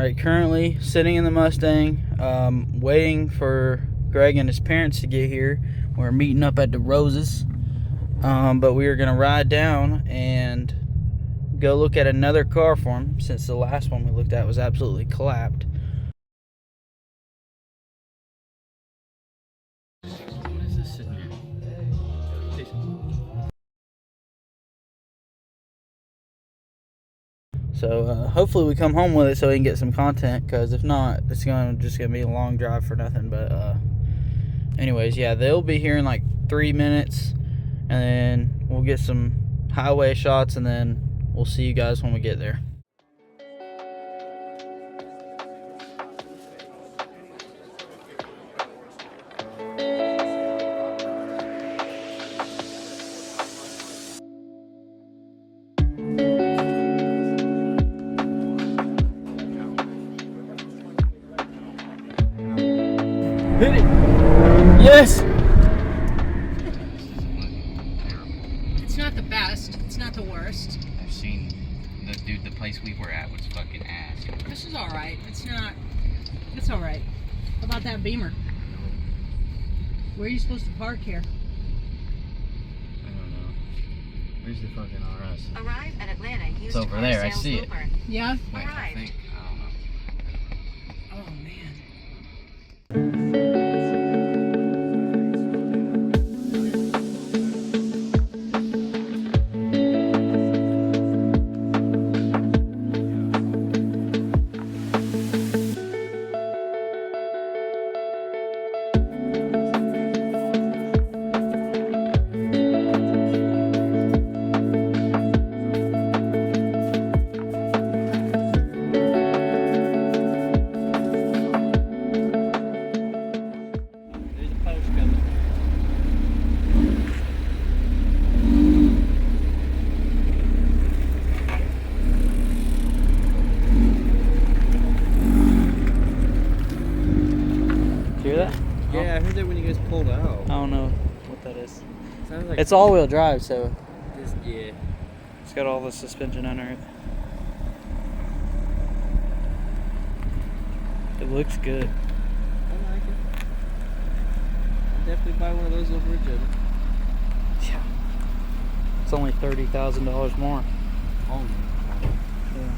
Alright, currently sitting in the Mustang, waiting for Greg and his parents to get here. We're meeting up at the Roses, but we are going to ride down and go look at another car for him, since the last one we looked at was absolutely clapped. What is this sitting here? So hopefully we come home with it so we can get some content, because if not, it's just gonna be a long drive for nothing. But anyways, yeah, they'll be here in like 3 minutes, and then we'll get some highway shots, and then we'll see you guys when we get there. Hit it! Yes! It's not the best. It's not the worst. I've seen the place we were at was fucking ass. This is alright. It's not. It's alright. How about that Beamer? Where are you supposed to park here? I don't know. Where's the fucking RS? Arrive at Atlanta. It's over there. I see it. Yeah? Wait, I think. I don't know. Oh, man. Yeah, I heard that when you guys pulled out. I don't know what that is. Sounds like It's all-wheel drive, so yeah. it's got all the suspension underneath. It looks good. I like it. I'd definitely buy one of those over at Jim. Yeah. It's only $30,000 more. Oh. Yeah.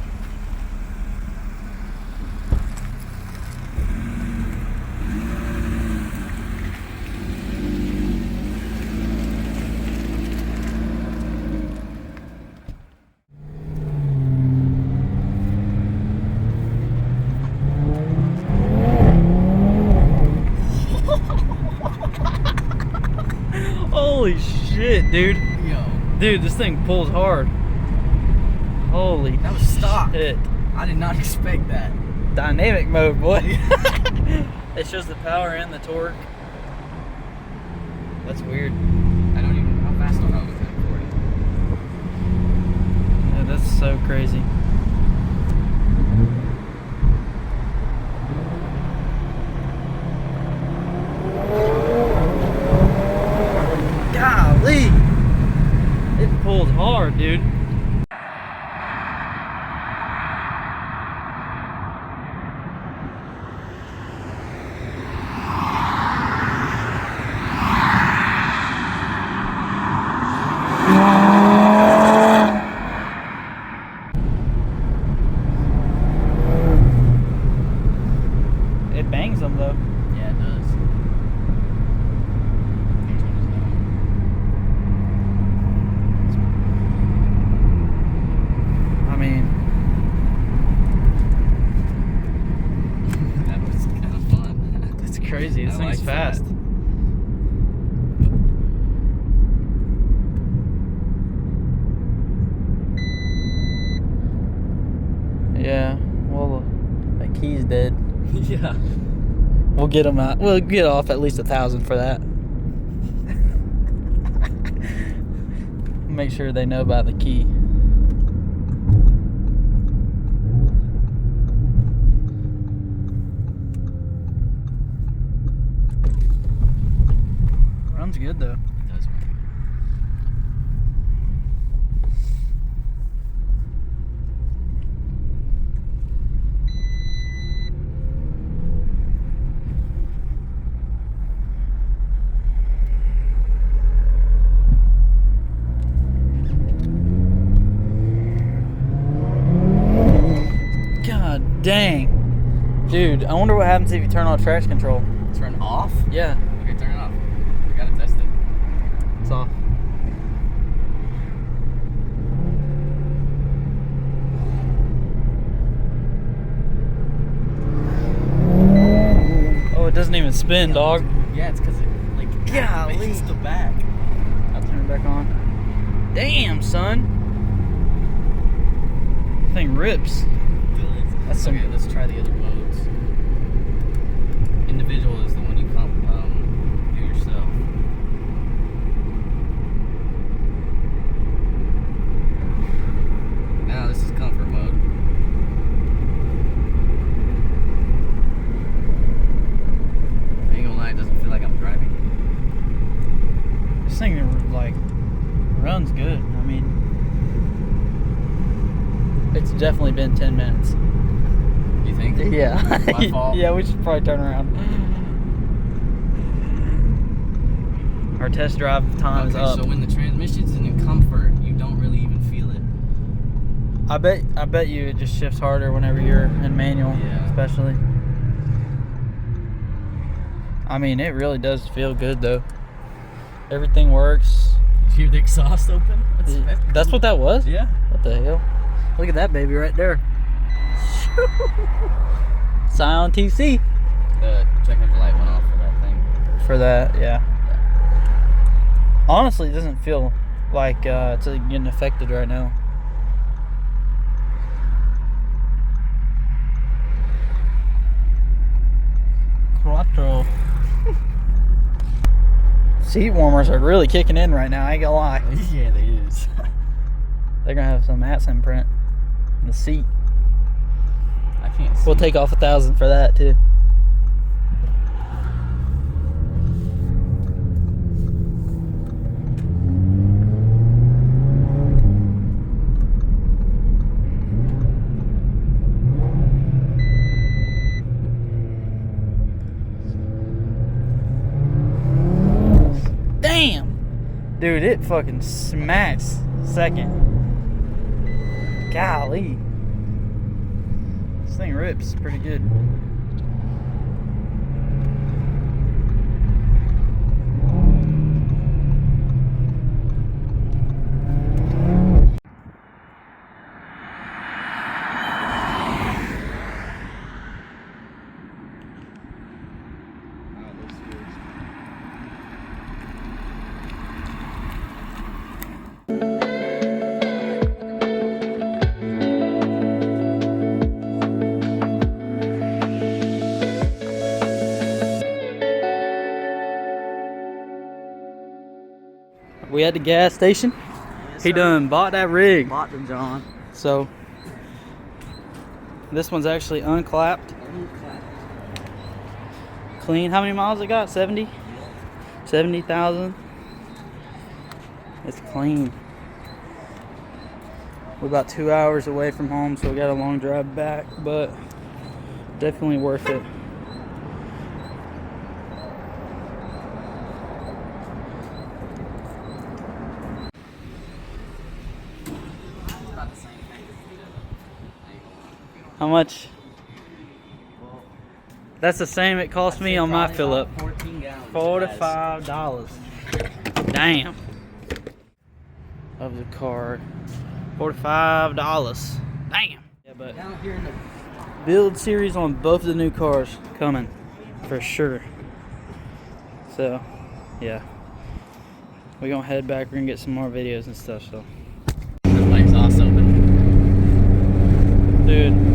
Holy shit, dude. Yo. Dude, this thing pulls hard. Holy That was stock. shit. I did not expect that. Dynamic mode, boy. It shows the power and the torque. That's weird. I don't even know how fast I'll go with it. Yeah, that's so crazy. Golly! It pulls hard, dude. It bangs them though. Yeah, it does. I mean, That was kind of fun. it's crazy. This I thing's like fast. that. Yeah. Well, that key's dead. Yeah. We'll get them out. We'll get off at least 1,000 for that. Make sure they know about the key. Runs good though. It does work. Dude, I wonder what happens if you turn on traction control. Turn off? Yeah, Okay, turn it off. We gotta test it. it's off. Oh, it doesn't even spin, dog. Yeah, it's because it, like, Golly. hits the back. I'll turn it back on. Damn, son. This thing rips. That's some. Okay, let's try the other modes. Individual is the one you do yourself. Now this is comfort mode. I ain't gonna lie, it doesn't feel like I'm driving. This thing like runs good. I mean, it's definitely been 10 minutes. You think? Yeah. My fault. Yeah, we should probably turn around. Our test drive time is Okay, up. so when the transmission's in comfort, you don't really even feel it. I bet you it just shifts harder whenever you're in manual, Yeah. especially. I mean, it really does feel good though. Everything works. Did you hear the exhaust open? That's what that was? Yeah. What the hell? Look at that baby right there. Scion TC. The check engine light went off for that thing. For that, yeah. Honestly, it doesn't feel like it's getting affected right now. Quattro. Seat warmers are really kicking in right now, I ain't gonna lie. Yeah, they is. They're gonna have some Atson print in the seat. I can't see. We'll take off $1,000 for that too. Damn! Dude, it fucking smacks second. Golly. This thing rips pretty good. We at the gas station. Yes, He sir. done bought that rig. Bought them, John. So this one's actually unclapped. Clean. How many miles it got? 70? 70,000. It's clean. We're about 2 hours away from home, so we got a long drive back, but definitely worth it. How much? That's the same it cost me on my fill up. 14 gallons. $45. Damn. Of the car. $45. Damn. Yeah, but Down here in the build series on both of the new cars coming for sure. So, yeah. We're gonna head back. We're gonna get some more videos and stuff. So, That's my exhaust open. dude.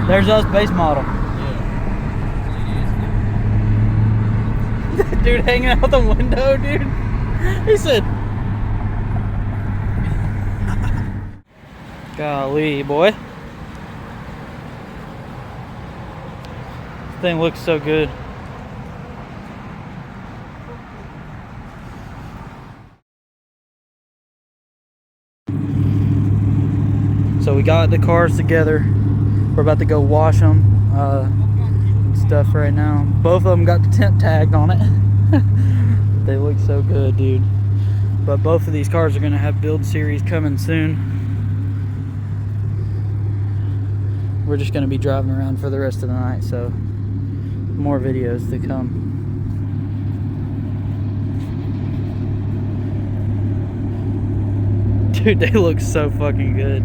There's us base model. Yeah. Dude hanging out the window, dude. He said, golly, boy. This thing looks so good. So we got the cars together. We're about to go wash them and stuff right now. Both of them got the tent tagged on it. They look so good, dude. But both of these cars are gonna have build series coming soon. We're just gonna be driving around for the rest of the night, so more videos to come. Dude, they look so fucking good.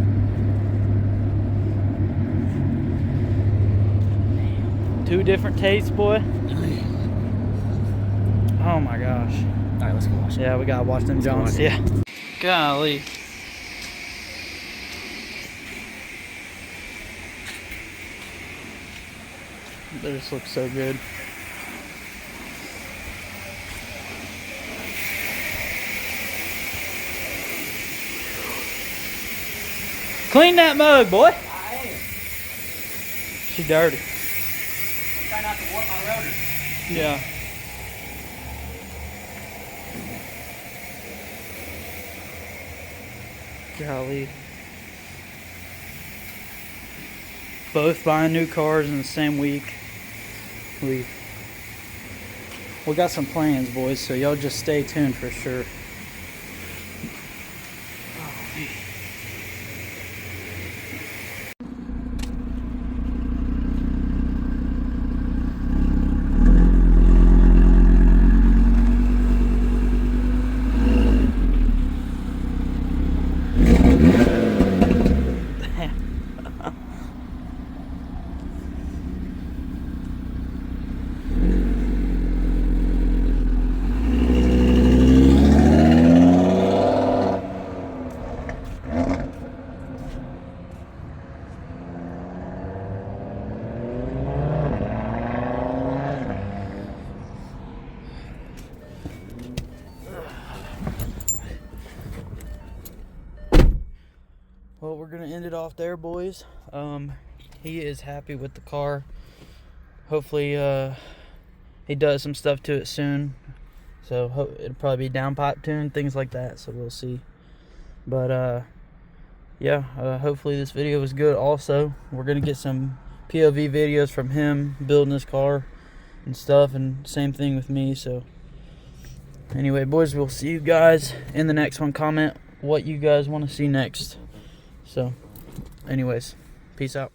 Two different tastes, boy. Oh my gosh. Alright, let's go wash it. Yeah, we gotta watch them Johns. Yeah. Golly. They just look so good. Clean that mug, boy. I am. She dirty. I'm trying not to warp my rotor. Yeah. Golly. Both buying new cars in the same week. We got some plans, boys, so y'all just stay tuned for sure. Well, we're gonna end it off there, boys. He is happy with the car. Hopefully he does some stuff to it soon, so it'll probably be downpipe tuned, things like that, so we'll see. But yeah, hopefully this video was good. Also, we're gonna get some POV videos from him building his car and stuff, and same thing with me. So anyway, boys, we'll see you guys in the next one. Comment what you guys want to see next. So anyways, peace out.